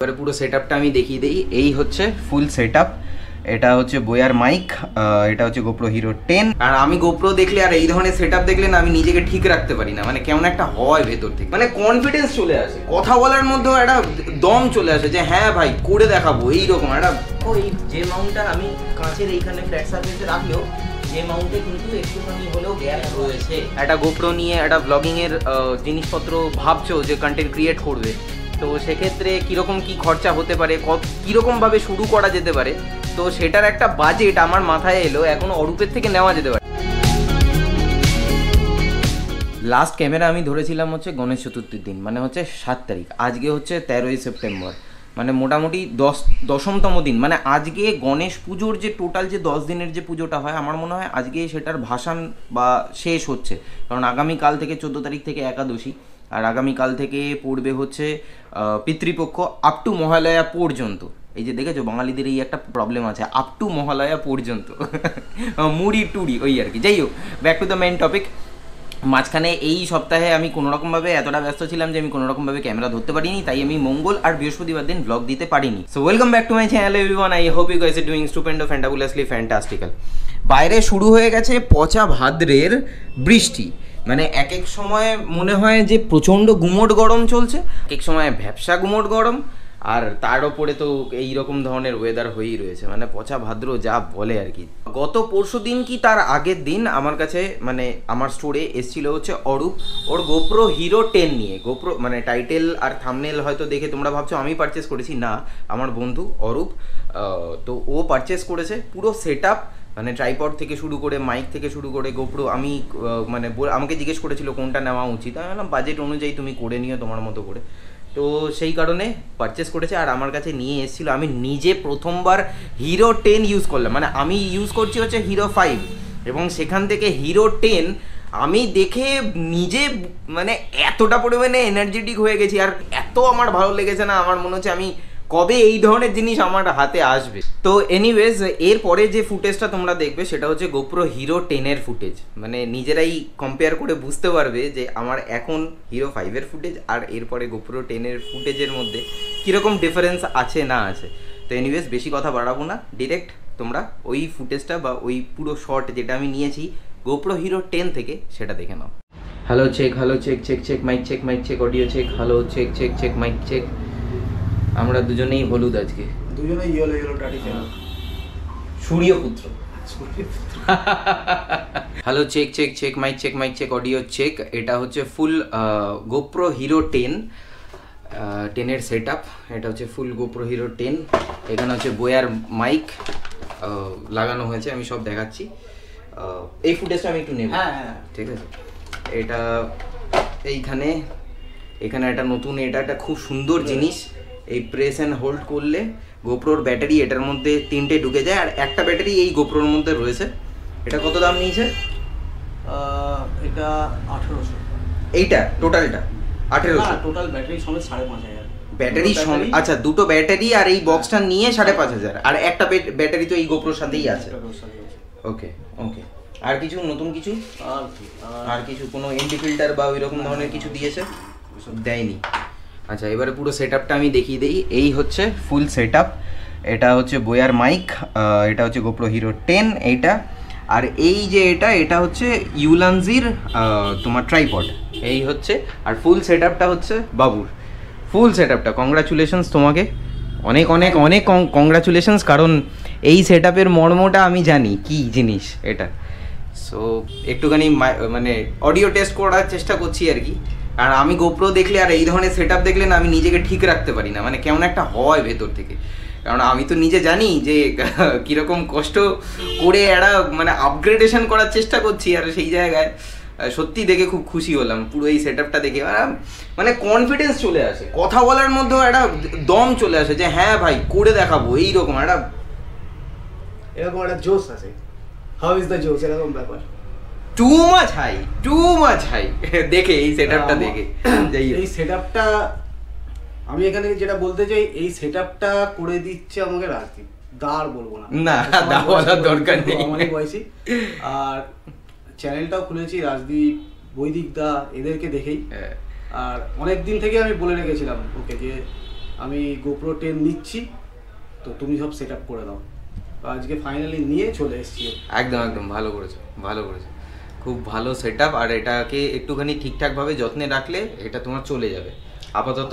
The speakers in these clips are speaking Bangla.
এবারে পুরো সেটআপটা আমি দেখিয়ে দিই। এই হচ্ছে ফুল সেটআপ। এটা হচ্ছে বোয়ার মাইক, এটা হচ্ছে গোপ্রো হিরো 10। আর আমি গোপ্রো দেখলে আর এই ধরনের সেটআপ দেখলে না আমি নিজেকে ঠিক রাখতে পারি না, মানে কেমন একটা হয় ভেতর থেকে, মানে কনফিডেন্স চলে আসে, কথা বলার মধ্যেও একটা দম চলে আসে যে হ্যাঁ ভাই করে দেখাবো এইরকম একটা। ওই যে মাউন্টটা আমি কাঁচের এইখানে ফ্ল্যাট সার্ফেসে রাখলেও যে মাউন্টে কিন্তু একটুখানি হলেও গ্যাপ রয়েছে। একটা গোপ্রো নিয়ে একটা ব্লগিং এর জিনিসপত্র ভাবছো যে কন্টেন্ট ক্রিয়েট করবে, তো সেক্ষেত্রে কীরকম কী খরচা হতে পারে, কীরকমভাবে শুরু করা যেতে পারে, তো সেটার একটা বাজেট আমার মাথায় এলো, এখন অরূপের থেকে নেওয়া যেতে পারে। লাস্ট ক্যামেরা আমি ধরেছিলাম হচ্ছে গণেশ চতুর্থীর দিন, মানে হচ্ছে 7 তারিখ। আজকে হচ্ছে 13ই সেপ্টেম্বর, মানে মোটামুটি 10তম দিন। মানে আজকে গণেশ পুজোর যে টোটাল যে 10 দিনের যে পুজোটা হয়, আমার মনে হয় আজকে সেটার ভাসান বা শেষ হচ্ছে, কারণ আগামীকাল থেকে 14 তারিখ থেকে একাদশী, আর আগামীকাল থেকে পড়বে হচ্ছে পিতৃপক্ষ আপ টু মহালয়া পর্যন্ত। এই যে দেখেছো বাঙালিদের এই একটা প্রবলেম আছে, আপ টু মহালয়া পর্যন্ত মুড়ি টুড়ি ওই আর কি। যাই হোক, back to the main topic. মাঝখানে এই সপ্তাহে আমি কোনোরকমভাবে এতটা ব্যস্ত ছিলাম যে আমি কোনোরকমভাবে ক্যামেরা ধরতে পারিনি, তাই আমি মঙ্গল আর বৃহস্পতিবার দিন ব্লগ দিতে পারিনি। So welcome back to my channel everyone, I hope you guys are doing stupendous fantabulously fantastical. বাইরে শুরু হয়ে গেছে পচা ভাদ্রের বৃষ্টি, মানে এক এক সময় মনে হয় যে প্রচণ্ড গুমোট গরম চলছে, এক এক সময় ভ্যাপসা গুমোট গরম, আর তার ওপরে তো এইরকম ধরনের ওয়েদার হয়েই রয়েছে, মানে পচা ভাদ্র যা বলে আর কি। গত পরশু দিন কি তার আগের দিন আমার কাছে মানে আমার স্টোরে এসেছিল হচ্ছে অরূপ, ওর গোপ্রো হিরো 10 নিয়ে। গোপ্রো মানে টাইটেল আর থাম্বনেল হয়তো দেখে তোমরা ভাবছো আমি পারচেস করেছি, না, আমার বন্ধু অরূপ, তো ও পারচেস করেছে পুরো সেটআপ, মানে ট্রাইপড থেকে শুরু করে মাইক থেকে শুরু করে গোপ্রো। আমি মানে আমাকে জিজ্ঞেস করেছিল কোনটা নেওয়া উচিত, আমি বললাম বাজেট অনুযায়ী তুমি করে নিও তোমার মতো করে, তো সেই কারণে পারচেস করেছে আর আমার কাছে নিয়ে এসেছিলো। আমি নিজে প্রথমবার হিরো 10 ইউজ করলাম, মানে আমি ইউজ করছি হচ্ছে হিরো 5, এবং সেখান থেকে হিরো 10 আমি দেখে নিজে মানে এতটা পরিমাণে এনার্জেটিক হয়ে গেছি, আর এত আমার ভালো লেগেছে না, আমার মনে হচ্ছে আমি কবে এই ধরনের জিনিস আমার হাতে আসবে। তো এনিওয়েজ, এরপরে যে ফুটেজটা তোমরা দেখবে সেটা হচ্ছে গোপ্রো হিরো 10-এর ফুটেজ, মানে নিজেরাই কম্পেয়ার করে বুঝতে পারবে যে আমার এখন হিরো 5-এর ফুটেজ আর এরপরে গোপ্রো 10-এর ফুটেজের মধ্যে কীরকম ডিফারেন্স আছে না আছে। তো এনিওয়েজ বেশি কথা বাড়াবো না, ডিরেক্ট তোমরা ওই ফুটেজটা বা ওই পুরো শর্ট যেটা আমি নিয়েছি গোপ্রো হিরো 10 থেকে সেটা দেখে নাও। Hello check, check check, mic check, mic check, audio check, hello check check check, mic check. আমরা দুজনেই হলুদ আজকে, দুজনেই ইয়েলো ইয়েলো ট্র্যাডিশনাল সূর্যপুত্র। Hello check check check, mic check, mic check, audio check. এটা হচ্ছে ফুল গোপ্রো হিরো 10-এর সেটআপ। এটা হচ্ছে ফুল গোপ্রো হিরো 10। এখানে হচ্ছে বোয়ার মাইক লাগানো হয়েছে, আমি সব দেখাচ্ছি। এই ফুটেজটা আমি একটু নেব, ঠিক আছে? এটা এখানে একটা নতুন, এটা একটা খুব সুন্দর জিনিস। এই প্রেস অ্যান্ড হোল্ড করলে গোপ্রোর ব্যাটারি এটার মধ্যে 3টে ঢুকে যায়, আর একটা ব্যাটারি এই গোপ্রোর মধ্যে রয়েছে। এটা কত দাম নিয়েছে? এটা 1800। এইটা টোটালটা 1800? টোটাল ব্যাটারি সমেত 5500। ব্যাটারি সমেত? আচ্ছা, দুটো ব্যাটারি আর এই বক্সটা নিয়ে 5500, আর একটা ব্যাটারি তো এই গোপ্রোর সাথেই আছে। ওকে ওকে। আর কিছু নতুন কিছু? আর কিছু কোনো এন্টি ফিল্টার বা ওই রকম ধরনের কিছু দিয়েছে? দেয়নি। আচ্ছা, এবারে পুরো সেটআপটা আমি দেখিয়ে দিই। এই হচ্ছে ফুল সেটআপ। এটা হচ্ছে বোয়ার মাইক, এটা হচ্ছে গোপ্রো হিরো 10 এইটা, আর এই যে এটা হচ্ছে ইউলানজির তোমার ট্রাইপড, এই হচ্ছে। আর ফুল সেটআপটা হচ্ছে বাবুর। ফুল সেটআপটা কংগ্রাচুলেশনস তোমাকে, অনেক অনেক অনেক কংগ্রাচুলেশনস, কারণ এই সেটআপের মর্মটা আমি জানি কি জিনিস এটা। সো একটুখানি মানে অডিও টেস্ট করার চেষ্টা করছি আর কি, আর আমি গোপ্রো দেখলে আর এই ধরনের সেটআপ দেখলে না আমি নিজেকে ঠিক রাখতে পারি না, মানে কেমন একটা হয় ভেতর থেকে, কারণ আমি তো নিজে জানি যে কীরকম কষ্ট করে একটা মানে আপগ্রেডেশন করার চেষ্টা করছি, আর সেই জায়গায় সত্যি দেখে খুব খুশি হলাম পুরো এই সেটআপটা দেখে। মানে কনফিডেন্স চলে আসে, কথা বলার মধ্যেও একটা দম চলে আসে যে হ্যাঁ ভাই করে দেখাবো এইরকম একটা, এরকম একটা জোশ আছে। হাউ ইজ দ্য জোশ, এরকম ব্যাপার। টু মাচ হাই দেখে এই সেটআপটা দেখে। এই সেটআপটা আমি এখানে যেটা বলতে চাই, এই সেটআপটা করে দিচ্ছে আমাকে রাজদীপ, দাঁড় বলবো না, না দা বলার দরকার নেই, আমারই বয়সী। আর চ্যানেলটাও খুলেছি রাজদীপ, বৈদিক দা, এদেরকে দেখেই। আর অনেক দিন থেকে আমি বলে রেখেছিলাম ওকে যে আমি গোপ্রো 10 নিচ্ছি, তো তুমি সব সেট আপ করে দাও। আজকে ফাইনালি নিয়ে চলে এসেছি। একদম একদম ভালো করেছো, ভালো করেছো, খুব ভালো সেট আপ। আর এটাকে একটুখানি ঠিকঠাকভাবে যত্নে রাখলে এটা তোমার চলে যাবে আপাতত,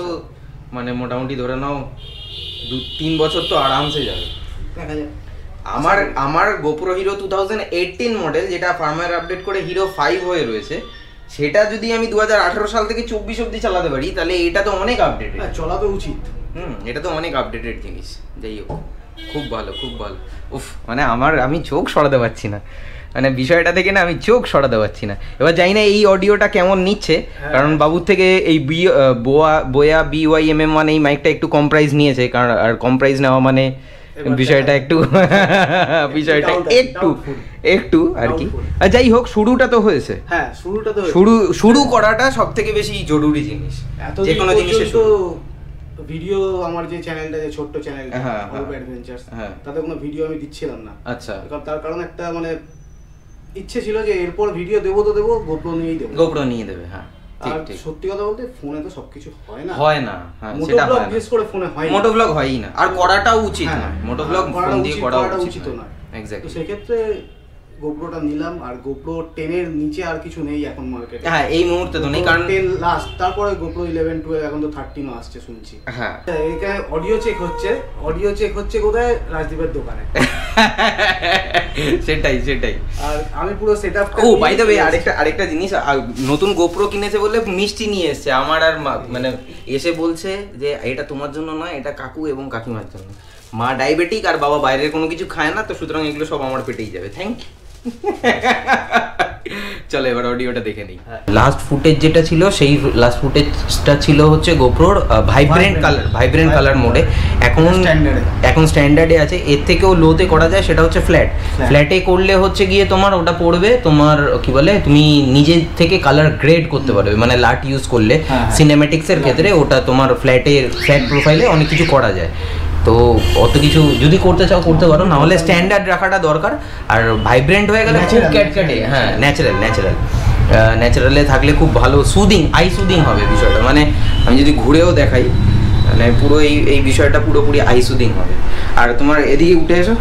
মানে মোটামুটি ধরে নাও 2-3 বছর তো আরামসে যাবে। দেখা যাক। আমার গোপ্রো হিরো 2018 মডেল, যেটা ফার্মওয়্যার আপডেট করে হিরো 5 হয়ে রয়েছে, সেটা যদি আমি 2018 সাল থেকে 24 অবধি চালাতে পারি, তাহলে এটা তো অনেক আপডেটেড। চলা তো উচিত। এটা তো অনেক আপডেটেড জিনিস। যাই হোক, খুব ভালো, খুব ভালো। উফ, মানে আমি চোখ সরাতে পারছি না, মানে বিষয়টা থেকে না আমি চোখ সরাতে পারছি না। এবার জানি না এই অডিওটা কেমন নিচ্ছে, কারণ বাবুর থেকে এই বোয়া BYMM1 এই মাইকটা একটু কম প্রাইস নিয়েছে, কারণ আর কম প্রাইস নেওয়া মানে বিষয়টা একটু বিষয়টা একটু আর কি। আর যাই হোক, শুরুটা তো হয়েছে। হ্যাঁ, শুরুটা তো শুরু করাটা সব থেকে বেশি জরুরি জিনিস যে কোনো জিনিসের শুরু। ভিডিও আমার যে চ্যানেলটা, যে ছোট্ট চ্যানেলটা অরূপ অ্যাডভেঞ্চার্স, তাতে কোনো ভিডিও আমি দিচ্ছিলাম না। আচ্ছা। তার কারণ একটা মানে ইচ্ছে ছিল যে এরপর ভিডিও দেবো তো দেবো, গোপ্রো নিয়ে দেবে। হ্যাঁ, আর সত্যি কথা বলতে ফোনে তো সবকিছু হয় না। হ্যাঁ, সেটা হয় না, বিশেষ করে ফোনে হয় না, মোটোব্লগ হয়ই না, আর করাটাও উচিত না। মোটোব্লগ ফোন দিয়ে করা উচিত না। এক্স্যাক্টলি। তো সেক্ষেত্রে গোপ্রোটা নিলাম। আর গোপ্রো 10 এর নিচে আর কিছু নেই এখন মার্কেটে। হ্যাঁ, এই মুহূর্তে তো নেই, কারণ 10 লাস্ট, তারপরে গোপ্রো 11, 12, এখন তো 13 আসছে শুনছি। হ্যাঁ, এখানে অডিও চেক হচ্ছে কোথায়? রাজদীপের দোকানে। সেটাই। আর আমি পুরো সেটআপটা, ও বাই দ্য ওয়ে, আরেকটা জিনিস, নতুন গোপ্রো কিনেছে বলে মিষ্টি নিয়ে এসেছে আমার, আর মানে এসে বলছে যে এটা তোমার জন্য নয়, এটা কাকু এবং কাকিমার জন্য। মা ডায়াবেটিক আর বাবা বাইরের কোনো কিছু খায় না, তো সুতরাং এগুলো সব আমার পেটেই যাবে। Thank you. চলো এবার অডিওটা দেখে নিই। লাস্ট ফুটেজ যেটা ছিল, সেই লাস্ট ফুটেজটা ছিল হচ্ছে গোপ্রোর ভাইব্রেন্ট কালার মোডে। এখন স্ট্যান্ডার্ডে আছে, এর থেকেও লোতে করা যায়, সেটা হচ্ছে ফ্ল্যাটে করলে হচ্ছে গিয়ে তোমার ওটা পড়বে তোমার কি বলে, তুমি নিজে থেকে কালার গ্রেড করতে পারবে, মানে লাট ইউজ করলে সিনেম্যাটিক্সের ক্ষেত্রে ওটা তোমার ফ্ল্যাট প্রোফাইলে অনেক কিছু করা যায়। তো অত কিছু যদি করতে চাও করতে পারো, না হলে স্ট্যান্ডার্ড রাখাটা দরকার। আর ভাইব্রেন্ট হয়ে গেলে খুব ক্যাটক্যাটে, হ্যাঁ ন্যাচারালে থাকলে খুব ভালো, আই সুদিং হবে বিষয়টা। মানে আমি যদি ঘুরেও দেখাই, মানে পুরো এই বিষয়টা পুরোপুরি আই সুদিং হবে। আর তোমার এদিকে উঠে এসো,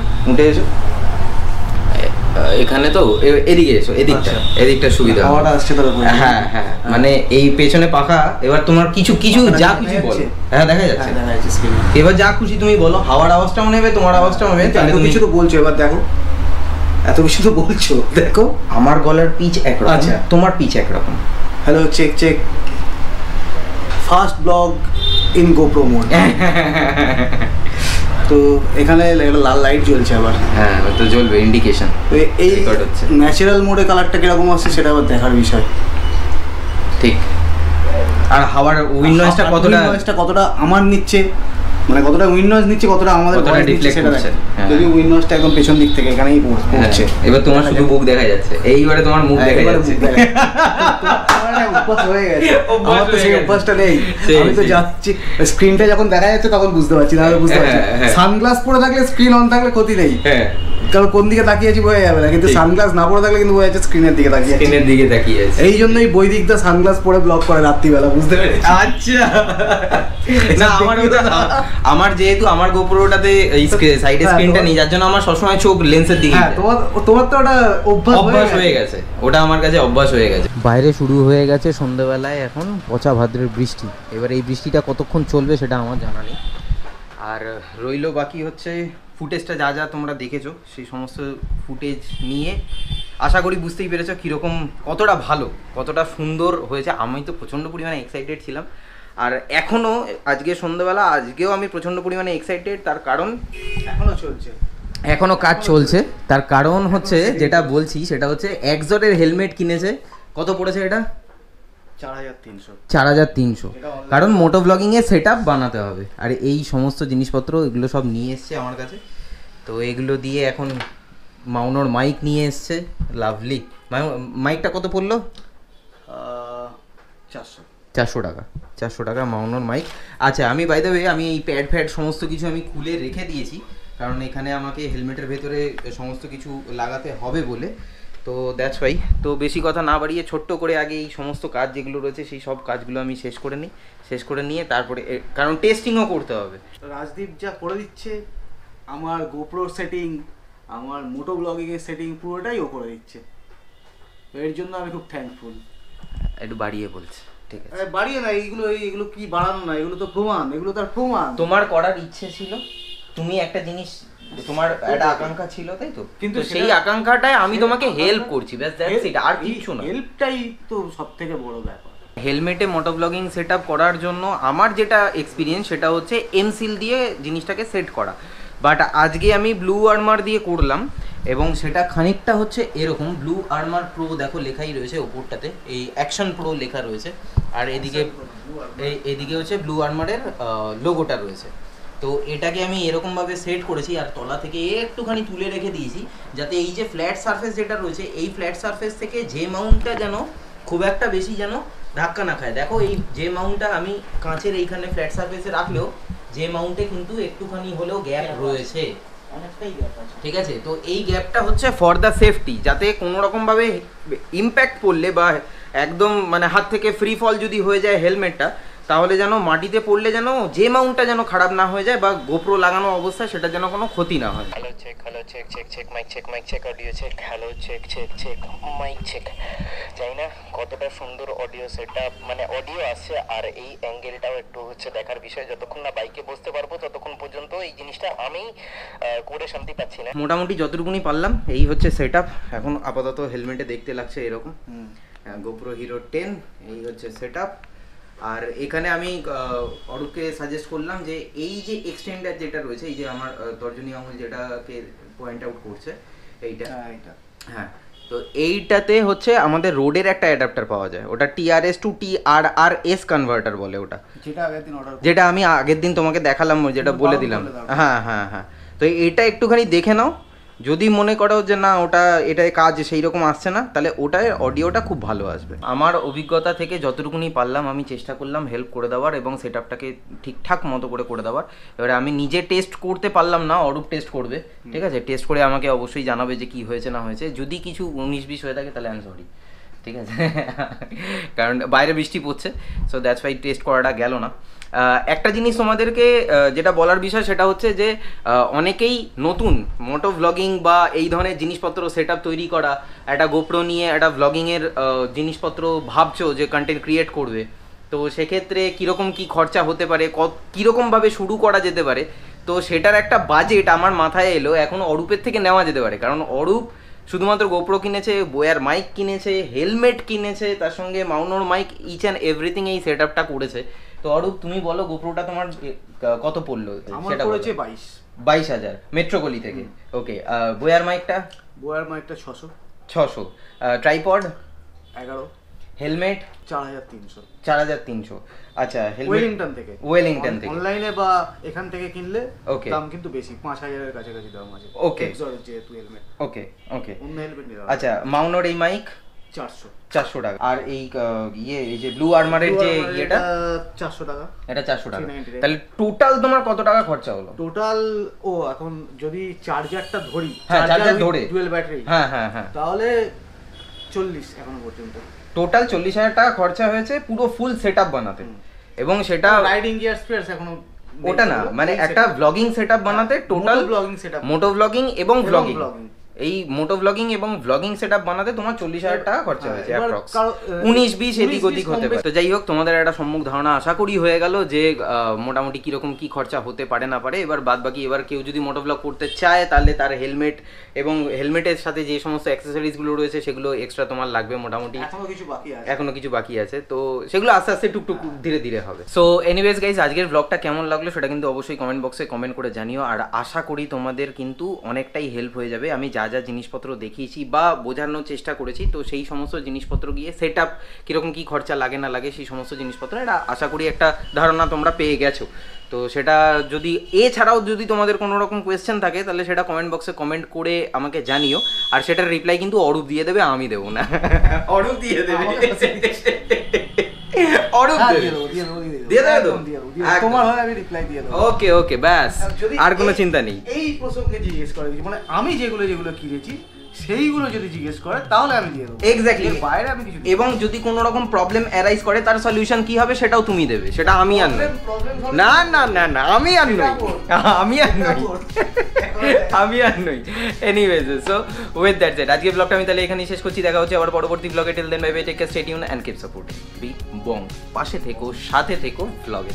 এখানে তো এদিকে এসো, এদিকটা সুবিধা। হ্যাঁ, মানে এই পেছনে পাখা। এবার তোমার কিছু যা খুশি বলো। হ্যাঁ, দেখা যাচ্ছে। এবার যা খুশি তুমি বলো, হাওয়ার আওয়াজটাও নেবে, তোমার আওয়াজটাও নেবে। তাহলে তুমি কিছু তো বলছো, এবার দেখো, এত বেশি তো বলছো, দেখো আমার গলার পিচ একরকম, তোমার পিচ একরকম। Hello, check first vlog in GoPro mode. তো এখানে লাল লাইট জ্বলছে আবার। হ্যাঁ, তো জ্বলবে, ইন্ডিকেশন। তো এই ন্যাচারাল মোডে কালারটা কিরকম আসছে সেটা আবার দেখার বিষয়। ঠিক। আর হাওয়ার উইন্ডোজটা কতটা আমার নিচ্ছে, মানে কতটা উইন্ডোজ নিচ্ছে, কতটা আমাদের রিফ্লেক্ট করছে। যদি উইন্ডোজটা একদম পেছন দিক থেকে এখানেই পড়ছে। এবার তোমার শুধু মুখ দেখা যাচ্ছে, এইবারে তোমার মুখ দেখা যাচ্ছে। অভ্যাস হয়ে গেছে, আমার তো সেই অভ্যাসটা নেই। আমি তো যাচ্ছি, স্ক্রিনটা যখন দেখা যাচ্ছে তখন বুঝতে পারছি না, বুঝতে পারছি। সানগ্লাস পরে থাকলে, স্ক্রিন অন থাকলে ক্ষতি নেই, কারণ কোন দিকে তাকিয়েছি বোঝা যাবে না, কিন্তু সানগ্লাস না পরে থাকলে কিন্তু বোঝা যাচ্ছে স্ক্রিনের দিকে তাকিয়ে আছে। এই জন্যই বৈদিকদা সানগ্লাস পরে ব্লগ করে রাত্রিবেলা, বুঝতে পেরেছি। আচ্ছা, না আমার যেহেতু আমার গোপ্রোটাতে এই সাইডে স্ক্রিনটা নেই, যার জন্য আমার সবসময় চোখ লেন্সের দিকে। তোমার তো ওটা অভ্যাস হয়ে গেছে, ওটা আমার কাছে অভ্যাস হয়ে গেছে। বাইরে শুরু হয়ে গেছে সন্ধ্যাবেলায় এখন পচা ভাদ্রের বৃষ্টি। এবার এই বৃষ্টিটা কতক্ষণ চলবে সেটা আমার জানা নেই। আর রইলো বাকি হচ্ছে ফুটেজটা, যা তোমরা দেখেছো সেই সমস্ত ফুটেজ নিয়ে আশা করি বুঝতেই পেরেছো কীরকম, কতটা ভালো, কতটা সুন্দর হয়েছে। আমি তো প্রচণ্ড পরিমাণে এক্সাইটেড ছিলাম, আর এখনও আজকে সন্ধ্যাবেলা আজকেও আমি প্রচণ্ড পরিমাণে এক্সাইটেড। তার কারণ এখনও কাজ চলছে। তার কারণ হচ্ছে যেটা বলছি সেটা হচ্ছে একজনের হেলমেট কিনেছে। কত পড়েছে এটা? 4300। কারণ মোটো ব্লগিংয়ে সেট আপ বানাতে হবে, আর এই সমস্ত জিনিসপত্র এগুলো সব নিয়ে এসছে আমার কাছে। তো এগুলো দিয়ে এখন মাউনোর মাইক নিয়ে এসছে, লাভলি। মাইকটা কত পড়লো? 400 টাকা মাউনোর মাইক। আচ্ছা, আমি বাই দ্য ওয়ে আমি এই প্যাড সমস্ত কিছু আমি খুলে রেখে দিয়েছি, কারণ এখানে আমাকে হেলমেটের ভেতরে সমস্ত কিছু লাগাতে হবে বলে। তো দ্যাটস ওয়াই। তো বেশি কথা না বাড়িয়ে ছোট্ট করে আগে এই সমস্ত কাজ যেগুলো রয়েছে সেই সব কাজগুলো আমি শেষ করে নিই, শেষ করে নিয়ে তারপরে কারণ টেস্টিংও করতে হবে। রাজদীপ যা করে দিচ্ছে, আমার গোপ্রো সেটিং, আমার মোটো ব্লগিংয়ের সেটিং পুরোটাই ও করে দিচ্ছে, এর জন্য আমি খুব থ্যাঙ্কফুল। একটু বাড়িয়ে বলছে, ঠিক আছে? বাড়িয়ে না, এইগুলো কি বাড়ানো না, এগুলো তো প্রমাণ, এগুলো তার প্রমাণ। তোমার করার ইচ্ছে ছিল, তুমি একটা জিনিস, তোমার একটা আকাঙ্ক্ষা ছিল, তাই তো? কিন্তু সেই আকাঙ্ক্ষাটাই আমি তোমাকে হেল্প করছি, ব্যাস দ্যাটস ইট, আর কিছু না। হেল্পটাই তো সবথেকে বড় ব্যাপার। হেলমেটে মোটোব্লগিং সেট আপ করার জন্য আমার যেটা এক্সপিরিয়েন্স সেটা হচ্ছে এমসিল দিয়ে জিনিসটাকে সেট করা, বাট আজকে আমি ব্লু আর্মার দিয়ে করলাম এবং সেটা খানিকটা হচ্ছে এরকম। ব্লু আর্মার প্রো দেখো লেখাই রয়েছে ওপরটাতে, এই অ্যাকশন প্রো লেখা রয়েছে, আর এদিকে হচ্ছে ব্লু আর্মারের লোগোটা রয়েছে। তো এটাকে আমি এরকমভাবে সেট করেছি আর তলা থেকে একটুখানি তুলে রেখে দিয়েছি, যাতে এই যে ফ্ল্যাট সারফেস যেটা রয়েছে এই ফ্ল্যাট সারফেস থেকে যে মাউন্টটা যেন খুব একটা বেশি যেন ধাক্কা না খায়। দেখো এই যে মাউন্টটা আমি কাঁচের এইখানে ফ্ল্যাট সারফেসে রাখলেও যে মাউন্টে কিন্তু একটুখানি হলেও গ্যাপ রয়েছে, অনেকটাই গ্যাপ আছে, ঠিক আছে? তো এই গ্যাপটা হচ্ছে ফর দ্য সেফটি, যাতে কোনো রকমভাবে ইম্প্যাক্ট পড়লে বা একদম মানে হাত থেকে ফ্রি ফল যদি হয়ে যায় হেলমেটটা, তাহলে যেন মাটিতে পড়লে যেন যে মাউন্টটা যেন খারাপ না হয়ে যায় বা গোপ্রো লাগানো অবস্থায় সেটা যেন কোনো ক্ষতি না হয়। Hello check check check mic check audio check, hello check check check mic check. জানি না কতটা সুন্দর অডিও সেটআপ, মানে অডিও আসছে, আর এই অ্যাঙ্গেলটাও একটু হচ্ছে দেখার বিষয়। যতক্ষণ না বাইকে বসতে পারবো ততক্ষণ পর্যন্ত এই জিনিসটা আমি করে শান্তি পাচ্ছি না। মোটামুটি যতটুকুনি পারলাম এই হচ্ছে সেটআপ। এখন আপাতত হেলমেটে দেখতে লাগছে এরকম, গোপ্রো হিরো 10, এই হচ্ছে সেটআপ। আর এখানে আমি অরূপকে সাজেস্ট করলাম যে এই যে এক্সটেন্ডার যেটা রয়েছে, এই যে আমার তর্জনী আঙুল যেটাকে পয়েন্ট আউট করছে এইটা, হ্যাঁ, তো এইটাতে হচ্ছে আমাদের রোডের একটা অ্যাডাপ্টার পাওয়া যায়, ওটা TRS টু TRRS কনভার্টার বলে ওটা, যেটা আমি আগের দিন তোমাকে দেখালাম, যেটা বলে দিলাম। হ্যাঁ হ্যাঁ হ্যাঁ, তো এটা একটুখানি দেখে নাও, যদি মনে করো যে না ওটা এটায় কাজ সেই রকম আসছে না, তাহলে ওটার অডিওটা খুব ভালো আসবে। আমার অভিজ্ঞতা থেকে যতটুকুনি পারলাম আমি চেষ্টা করলাম হেল্প করে দেওয়ার এবং সেটআপটাকে ঠিকঠাক মতো করে দেওয়ার। এবারে আমি নিজে টেস্ট করতে পারলাম না, অরূপ টেস্ট করবে, ঠিক আছে? টেস্ট করে আমাকে অবশ্যই জানাবে যে কি হয়েছে না হয়েছে। যদি কিছু 19-20 হয়ে থাকে তাহলে আমি সরি, ঠিক আছে? কারণ বাইরে বৃষ্টি পড়ছে, সো দ্যাটস ওয়াই টেস্ট করাটা গেল না। একটা জিনিস তোমাদেরকে যেটা বলার বিষয় সেটা হচ্ছে যে অনেকেই নতুন মোটো ভ্লগিং বা এই ধরনের জিনিসপত্র সেটআপ তৈরি করা, একটা গোপ্রো নিয়ে একটা ভ্লগিংয়ের জিনিসপত্র ভাবছো যে কন্টেন্ট ক্রিয়েট করবে, তো সেক্ষেত্রে কীরকম কী খরচা হতে পারে, কীরকমভাবে শুরু করা যেতে পারে, তো সেটার একটা বাজেট আমার মাথায় এলো এখন অরূপের থেকে নেওয়া যেতে পারে। কারণ অরূপ শুধুমাত্র গোপ্রো কিনেছে, বোয়ার মাইক কিনেছে, হেলমেট কিনেছে, তার সঙ্গে মাউনোর মাইক, ইচ অ্যান্ড এভরিথিং এই সেটআপটা করেছে। তো অরূপ তুমি বলো গোপ্রোটা তোমার কত পড়লো? সেটা পড়েছে 22,000 মেট্রোগলি থেকে। ওকে, বোয়ার মাইকটা 600। ট্রাইপড 11। হেলমেট 4,300। আচ্ছা, ওয়েলিংটন থেকে অনলাইনে বা এখান থেকে কিনলে দাম কিন্তু বেশি, 5,000 এর কাছাকাছি দাম আছে। ওকে, যেহেতু হেলমেট। ওকে অন্য হেলমেট নিলাম। আচ্ছা, মাউনোর এই মাইক 400 টাকা। আর এই এই যে ব্লু আর্মারের যে ইয়েটা 400 টাকা, এটা 400 টাকা। তাহলে টোটাল তোমার কত টাকা খরচা হলো? টোটাল এখন যদি চার্জারটা ধরি, চার্জার ধরে ডুয়াল ব্যাটারি, হ্যাঁ, তাহলে 40 এখনো পর্যন্ত টোটাল 40,000 টাকা খরচা হয়েছে পুরো ফুল সেটআপ বানাতে। এবং সেটা রাইডিং গিয়ার স্পেয়ারস এখনো ওটা না, মানে একটা ব্লগিং সেটআপ বানাতে টোটাল মোটো ব্লগিং এবং ব্লগিং, এই মোটো ব্লগিং এবং ব্লগিং সেটআপ বানাতে তোমার 40,000 টাকা খরচা হয়েছে অ্যাপ্রক্স। 19-20 এদিক ওদিক হতে পারে। তো যাই হোক, তোমাদের একটা সম্মুখ ধারণা আশা করি হয়ে গেল যে মোটামুটি কিরকম কি খরচা হতে পারে না পারে। এবার বাদ বাকি, এবার কেউ যদি মোটো ব্লগ করতে চায় তাহলে তার হেলমেট এবং হেলমেটের সাথে যে সমস্ত অ্যাক্সেসরিজগুলো রয়েছে সেগুলো এক্সট্রা তোমার লাগবে। মোটামুটি এখনো কিছু বাকি আছে, তো সেগুলো আস্তে আস্তে টুকটুক ধীরে ধীরে হবে। সো এনিওয়েজ গাইস, আজকের ব্লগটা কেমন লাগলো সেটা কিন্তু অবশ্যই কমেন্ট বক্সে কমেন্ট করে জানিও। আর আশা করি তোমাদের কিন্তু অনেকটাই হেল্প হয়ে যাবে। আমি যা জিনিসপত্র দেখিয়েছি বা বোঝানোর চেষ্টা করেছি, তো সেই সমস্ত জিনিসপত্র গিয়ে সেটআপ কিরকম কি খরচা লাগে না লাগে সেই সমস্ত জিনিসপত্র এটা আশা করি একটা ধারণা তোমরা পেয়ে গেছো। তো সেটা যদি এছাড়াও যদি তোমাদের কোনো রকম কোয়েশ্চেন থাকে তাহলে সেটা কমেন্ট বক্সে কমেন্ট করে আমাকে জানিও। আর সেটার রিপ্লাই কিন্তু অরূপ দিয়ে দেবে, আমি দেবো না। অরূপ দিয়ে দেবে, ওকে ব্যাস, আর কোনো চিন্তা নেই। এই প্রসঙ্গে জিজ্ঞেস করে, মানে আমি যেগুলো কিনেছি সেইগুলো যদি জিজ্ঞেস করে তাহলে আমি দিয়ে দেবো। এক্স্যাক্টলি, বাইরে আমি কিছু। এবং যদি কোনো রকম প্রবলেম অ্যারাইজ করে তার সলিউশন কি হবে সেটাও তুমি দেবে, সেটা আমি আর নই। না না না না, আমি আর নই, আমি আর নই, আমি আর নই। Anyways, so with that said আজকে ব্লগটা আমি তাহলে এখানেই শেষ করছি। দেখা হচ্ছে আবার পরবর্তী ব্লগে। Till then bye bye, take care, stay tune and keep supporting be Bong. পাশে থেকো, সাথে থেকো, ব্লগে।